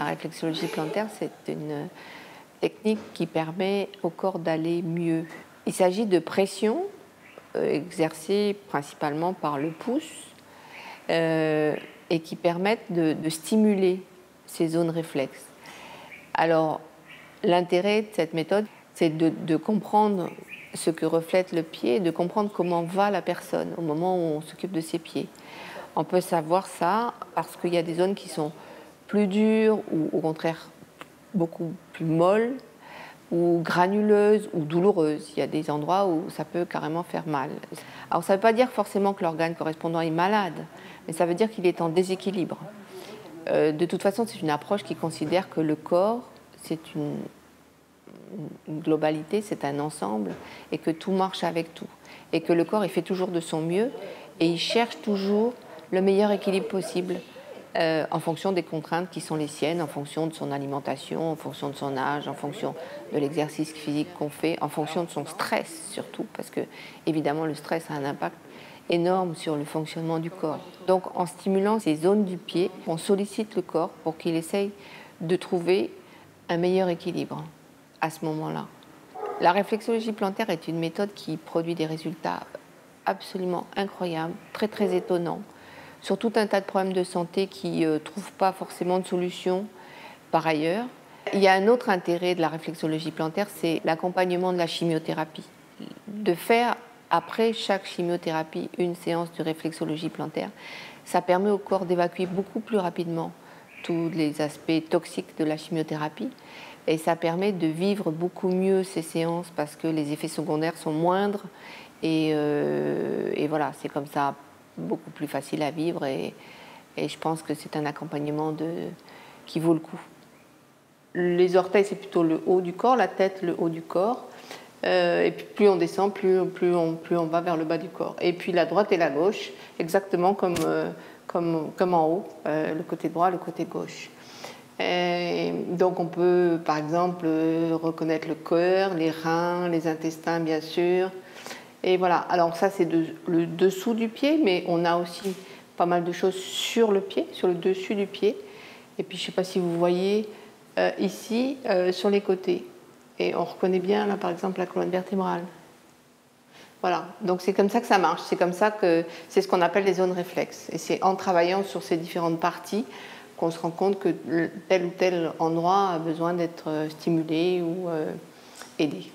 réflexologie plantaire, c'est une technique qui permet au corps d'aller mieux. Il s'agit de pressions exercées principalement par le pouce et qui permettent de stimuler ces zones réflexes. Alors, l'intérêt de cette méthode, c'est de comprendre ce que reflète le pied, de comprendre comment va la personne au moment où on s'occupe de ses pieds. On peut savoir ça parce qu'il y a des zones qui sont plus dures ou au contraire beaucoup plus molles ou granuleuses ou douloureuses. Il y a des endroits où ça peut carrément faire mal. Alors ça ne veut pas dire forcément que l'organe correspondant est malade, mais ça veut dire qu'il est en déséquilibre. De toute façon, c'est une approche qui considère que le corps, c'est une globalité, c'est un ensemble, et que tout marche avec tout. Et que le corps, il fait toujours de son mieux, et il cherche toujours le meilleur équilibre possible en fonction des contraintes qui sont les siennes, en fonction de son alimentation, en fonction de son âge, en fonction de l'exercice physique qu'on fait, en fonction de son stress surtout, parce que évidemment le stress a un impact énorme sur le fonctionnement du corps. Donc en stimulant ces zones du pied, on sollicite le corps pour qu'il essaye de trouver un meilleur équilibre à ce moment-là. La réflexologie plantaire est une méthode qui produit des résultats absolument incroyables, très très étonnants, sur tout un tas de problèmes de santé qui ne trouvent pas forcément de solution par ailleurs. Il y a un autre intérêt de la réflexologie plantaire, c'est l'accompagnement de la chimiothérapie. De faire après chaque chimiothérapie une séance de réflexologie plantaire, ça permet au corps d'évacuer beaucoup plus rapidement tous les aspects toxiques de la chimiothérapie et ça permet de vivre beaucoup mieux ces séances parce que les effets secondaires sont moindres et voilà, c'est comme ça beaucoup plus facile à vivre et je pense que c'est un accompagnement qui vaut le coup. Les orteils, c'est plutôt le haut du corps, la tête, le haut du corps. Et puis plus on descend, plus on va vers le bas du corps. Et puis la droite et la gauche, exactement comme en haut, le côté droit, le côté gauche. Et donc on peut par exemple reconnaître le cœur, les reins, les intestins bien sûr. Et voilà, alors ça c'est le dessous du pied, mais on a aussi pas mal de choses sur le pied, sur le dessus du pied. Et puis je ne sais pas si vous voyez ici sur les côtés. Et on reconnaît bien là par exemple la colonne vertébrale. Voilà, donc c'est comme ça que ça marche, c'est comme ça que c'est ce qu'on appelle les zones réflexes. Et c'est en travaillant sur ces différentes parties qu'on se rend compte que tel ou tel endroit a besoin d'être stimulé ou aidé.